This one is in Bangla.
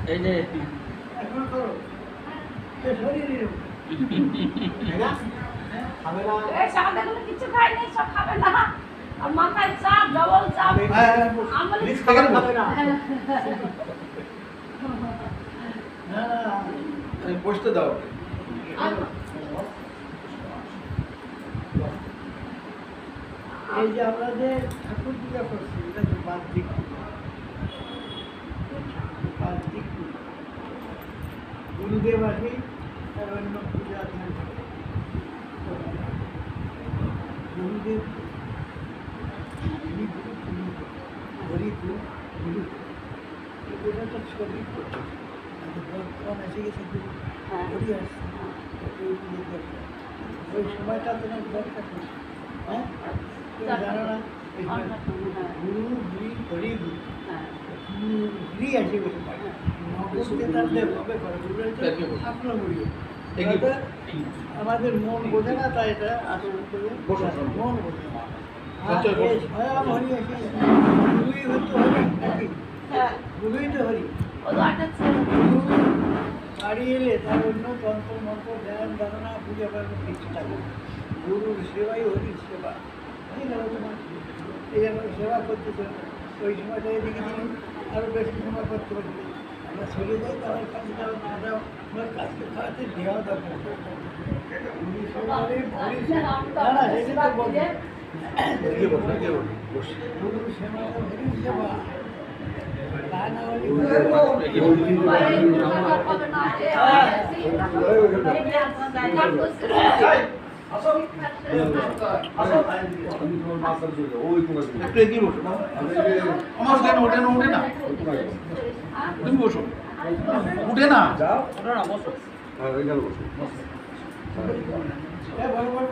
এই যে কিছু খাই নাই, সব খাবে না। আর মাথায় চাপ, ডবল চাপ। বসতে দাও। এই যে আমরা যে ঠাকুর পূজা করছি এটা তো বাহ্যিক গুরুদেব আসি আর অন্য পূজা গুরুদেব এটা তো ছবি বর্তমান এসে গেছে ঘুরি আসছে ওই সময়টা তোমার দরকার হ্যাঁ জানো না গুরু ঘুরি হরি গুরু ঘুরি আসে বসে আমাদের মন বোঝে না তাই এটা আসলে মন বোঝে না স্বয়ং হরি আসে গুরুই হতো হরি নাকি গুরুই তো হরি বাড়ি এলে তার অন্য তন্ত্র মন্ত্র ধ্যান ধারণা পূজা পার্বণ কিছু থাকে গুরুর সেবাই হরির সেবা এই না তোমার এই আমরা সেবা করতে ওই সময়টা এদিকে দিন আরও বেশি সময় করতে পারি আমরা চলে যাই তো আমার কাছে যাও না যাও আমার কাজকে খাওয়াতে দেওয়া দরকার না সেটা তো বলবে গুরুর সেবা হরির সেবা তা না হলে তুমি বসো উঠে না যাও, ওটা না বসো। এখানে বসো বড় বড়